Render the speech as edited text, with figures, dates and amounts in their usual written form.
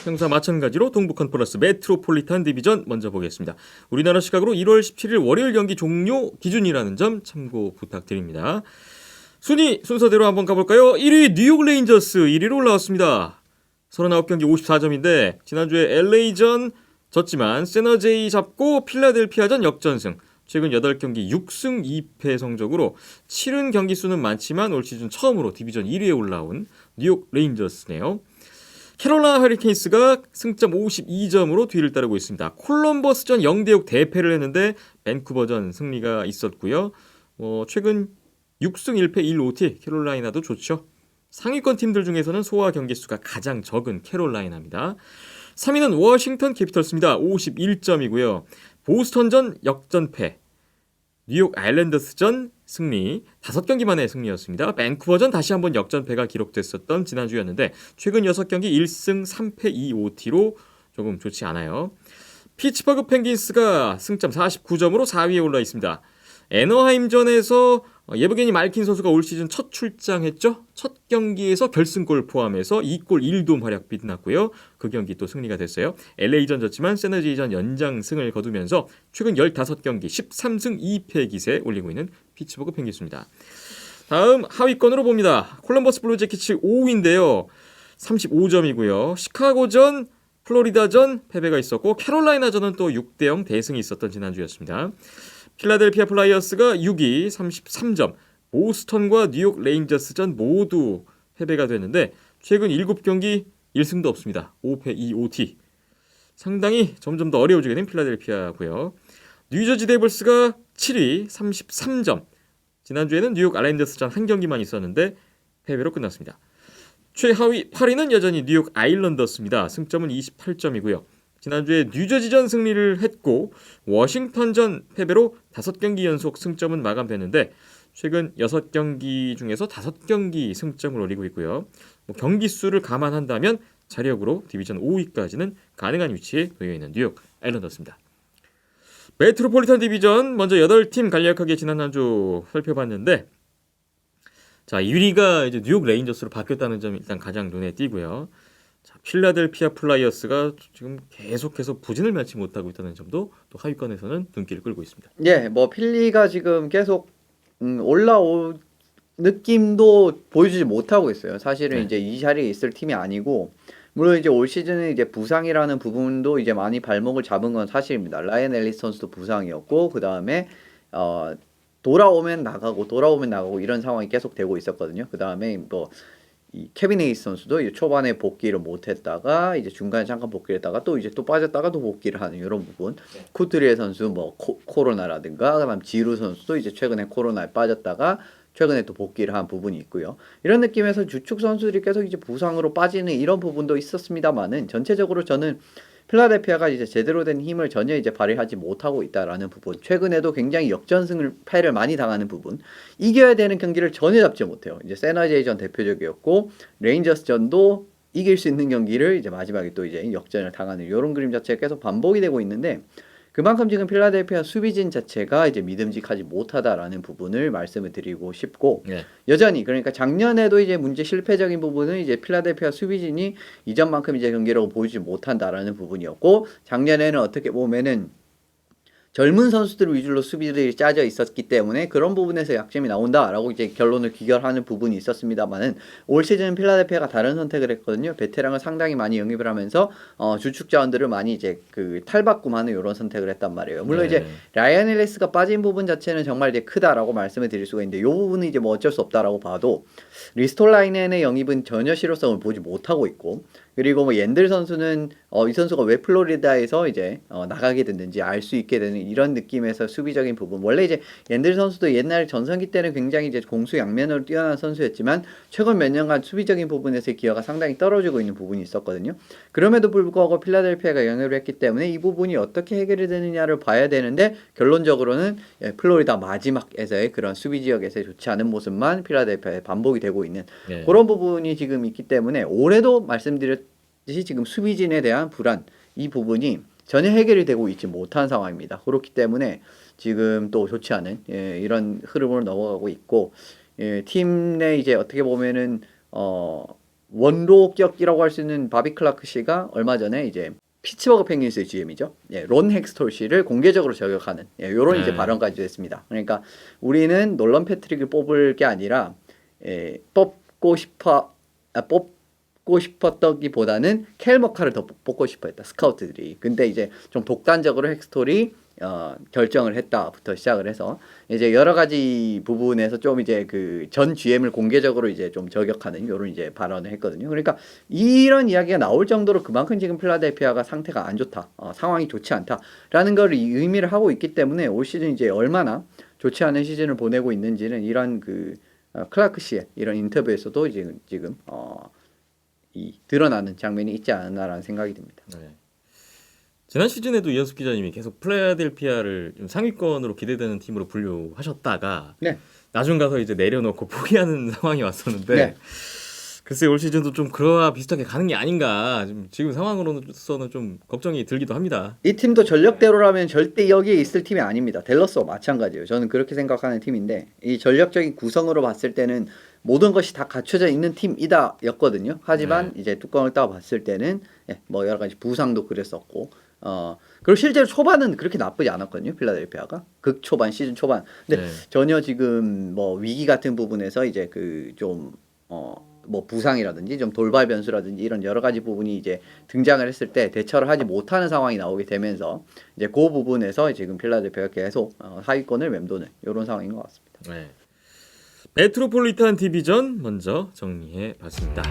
평소와 마찬가지로 동부 컨퍼런스 메트로폴리탄 디비전 먼저 보겠습니다. 우리나라 시각으로 1월 17일 월요일 경기 종료 기준이라는 점 참고 부탁드립니다. 순위 순서대로 한번 가볼까요? 1위 뉴욕 레인저스 1위로 올라왔습니다. 39경기 54점인데 지난주에 LA전 졌지만 세너제이 잡고 필라델피아전 역전승. 최근 8경기 6승 2패 성적으로 치른 경기 수는 많지만 올 시즌 처음으로 디비전 1위에 올라온 뉴욕 레인저스네요. 캐롤라이나 허리케인스가 승점 52점으로 뒤를 따르고 있습니다. 콜럼버스전 0대6 대패를 했는데 밴쿠버전 승리가 있었고요. 최근 6승 1패 1OT 캐롤라이나도 좋죠. 상위권 팀들 중에서는 소화 경기 수가 가장 적은 캐롤라이나입니다. 3위는 워싱턴 캐피털스입니다. 51점이고요. 보스턴전 역전패, 뉴욕 아일랜더스전 승리, 5경기 만의 승리였습니다. 밴쿠버전 다시 한번 역전패가 기록됐었던 지난주였는데 최근 6경기 1승 3패 2OT로 조금 좋지 않아요. 피츠버그 펭귄스가 승점 49점으로 4위에 올라 있습니다. 애너하임전에서 예브게니 말킨 선수가 올 시즌 첫 출장했죠. 첫 경기에서 결승골 포함해서 2골 1도움 활약 빛났고요. 그 경기 또 승리가 됐어요. LA전 졌지만 세너제이전 연장승을 거두면서 최근 15경기 13승 2패 기세 올리고 있는 피츠버그 펭귄스입니다. 다음 하위권으로 봅니다. 콜럼버스 블루제키츠 5위인데요. 35점이고요. 시카고전, 플로리다전 패배가 있었고 캐롤라이나전은 또 6대0 대승이 있었던 지난주였습니다. 필라델피아 플라이어스가 6위 33점, 보스턴과 뉴욕 레인저스전 모두 패배가 됐는데 최근 7경기 1승도 없습니다. 5패 2OT. 상당히 점점 더 어려워지게 된 필라델피아고요. 뉴저지 데블스가 7위 33점. 지난주에는 뉴욕 아일랜더스전 한 경기만 있었는데 패배로 끝났습니다. 최하위 8위는 여전히 뉴욕 아일랜더스입니다. 승점은 28점이고요. 지난주에 뉴저지전 승리를 했고 워싱턴전 패배로 5경기 연속 승점은 마감됐는데 최근 6경기 중에서 5경기 승점을 올리고 있고요. 경기 수를 감안한다면 자력으로 디비전 5위까지는 가능한 위치에 놓여 있는 뉴욕 아일랜더스입니다. 메트로폴리탄 디비전 먼저 8팀 간략하게 지난 한 주 살펴봤는데 자, 1위가 이제 뉴욕 레인저스로 바뀌었다는 점이 일단 가장 눈에 띄고요. 자, 필라델피아 플라이어스가 지금 계속해서 부진을 면치 못하고 있다는 점도 또 하위권에서는 눈길을 끌고 있습니다. 예, 뭐 필리가 지금 계속 올라올 느낌도 보여주지 못하고 있어요. 사실은 네. 이제 이 자리에 있을 팀이 아니고, 물론 이제 올 시즌은 이제 부상이라는 부분도 이제 많이 발목을 잡은 건 사실입니다. 라이언 앨리스 선수도 부상이었고, 그 다음에 돌아오면 나가고 이런 상황이 계속 되고 있었거든요. 그 다음에 뭐 이 케빈 헤이스 선수도 이제 초반에 복귀를 못했다가 이제 중간에 잠깐 복귀를 했다가 또 이제 또 빠졌다가 또 복귀를 하는 이런 부분. 쿠트리에 선수 뭐 코로나라든가, 그다음 지루 선수도 이제 최근에 코로나에 빠졌다가 최근에 또 복귀를 한 부분이 있고요. 이런 느낌에서 주축 선수들이 계속 이제 부상으로 빠지는 이런 부분도 있었습니다만은 전체적으로 저는 필라델피아가 이제 제대로 된 힘을 전혀 이제 발휘하지 못하고 있다라는 부분, 최근에도 굉장히 역전승을 패를 많이 당하는 부분, 이겨야 되는 경기를 전혀 잡지 못해요. 이제 세너제이전 대표적이었고 레인저스전도 이길 수 있는 경기를 이제 마지막에 또 이제 역전을 당하는 이런 그림 자체가 계속 반복이 되고 있는데, 그만큼 지금 필라델피아 수비진 자체가 이제 믿음직하지 못하다라는 부분을 말씀을 드리고 싶고, 네. 여전히 그러니까 작년에도 이제 문제 실패적인 부분은 이제 필라델피아 수비진이 이전만큼 이제 경기력을 보이지 못한다라는 부분이었고, 작년에는 어떻게 보면은 젊은 선수들 위주로 수비들이 짜져 있었기 때문에 그런 부분에서 약점이 나온다라고 이제 결론을 귀결하는 부분이 있었습니다만은, 올 시즌 필라델피아가 다른 선택을 했거든요. 베테랑을 상당히 많이 영입을 하면서 주축 자원들을 많이 이제 그 탈바꿈하는 이런 선택을 했단 말이에요. 물론 이제 라이언 앨리스가 빠진 부분 자체는 정말 이제 크다라고 말씀을 드릴 수가 있는데, 이 부분은 이제 뭐 어쩔 수 없다라고 봐도 리스톨라이넨의 영입은 전혀 실효성을 보지 못하고 있고, 그리고 뭐 옌들 선수는 이 선수가 왜 플로리다에서 이제 나가게 됐는지 알 수 있게 되는 이런 느낌에서 수비적인 부분, 원래 이제 옌들 선수도 옛날 전성기 때는 굉장히 이제 공수양면으로 뛰어난 선수였지만 최근 몇 년간 수비적인 부분에서의 기여가 상당히 떨어지고 있는 부분이 있었거든요. 그럼에도 불구하고 필라델피아가 영입을 했기 때문에 이 부분이 어떻게 해결이 되느냐를 봐야 되는데, 결론적으로는 플로리다 마지막에서의 그런 수비 지역에서의 좋지 않은 모습만 필라델피아에 반복이 되고 있는 그런 부분이 지금 있기 때문에, 올해도 말씀드렸듯이 지금 수비진에 대한 불안, 이 부분이 전혀 해결이 되고 있지 못한 상황입니다. 그렇기 때문에 지금 또 좋지 않은 이런 흐름으로 넘어가고 있고, 팀 내 이제 어떻게 보면은 원로격이라고 할 수 있는 바비 클라크 씨가 얼마 전에 이제 피츠버그 펭귄스의 GM이죠. 예, 론 헥스톨 씨를 공개적으로 저격하는 요런 이제 네. 발언까지 했습니다. 그러니까 우리는 놀런 패트릭을 뽑을 게 아니라 뽑고 싶었다기보다는 켈 머카를 더 뽑고 싶어했다. 스카우트들이. 근데 이제 좀 독단적으로 헥스톨이 결정을 했다부터 시작을 해서 이제 여러 가지 부분에서 좀 이제 그 전 GM을 공개적으로 이제 좀 저격하는 요런 이제 발언을 했거든요. 그러니까 이런 이야기가 나올 정도로 그만큼 지금 필라델피아가 상태가 안 좋다, 상황이 좋지 않다라는 걸 의미를 하고 있기 때문에 올 시즌 이제 얼마나 좋지 않은 시즌을 보내고 있는지는 이런 그 클라크 씨의 이런 인터뷰에서도 지금 이 드러나는 장면이 있지 않나라는 생각이 듭니다. 네. 지난 시즌에도 이현숙 기자님이 계속 필라델피아를 좀 상위권으로 기대되는 팀으로 분류하셨다가 네. 나중 가서 이제 내려놓고 포기하는 상황이 왔었는데 네. 글쎄 올 시즌도 좀 그와 비슷하게 가는 게 아닌가 지금 상황으로서는 좀 걱정이 들기도 합니다. 이 팀도 전력대로라면 절대 여기에 있을 팀이 아닙니다. 댈러스와 마찬가지예요. 저는 그렇게 생각하는 팀인데 이 전력적인 구성으로 봤을 때는 모든 것이 다 갖춰져 있는 팀이다였거든요. 하지만 이제 뚜껑을 따 봤을 때는 뭐 여러 가지 부상도 그랬었고 그리고 실제로 초반은 그렇게 나쁘지 않았거든요. 필라델피아가 극초반 시즌 초반. 근데 네. 전혀 지금 뭐 위기 같은 부분에서 이제 그 좀 뭐 부상이라든지 좀 돌발 변수라든지 이런 여러 가지 부분이 이제 등장을 했을 때 대처를 하지 못하는 상황이 나오게 되면서 이제 그 부분에서 지금 필라델피아가 계속 하위권을 맴도는 이런 상황인 것 같습니다. 네. 메트로폴리탄 디비전 먼저 정리해 봤습니다.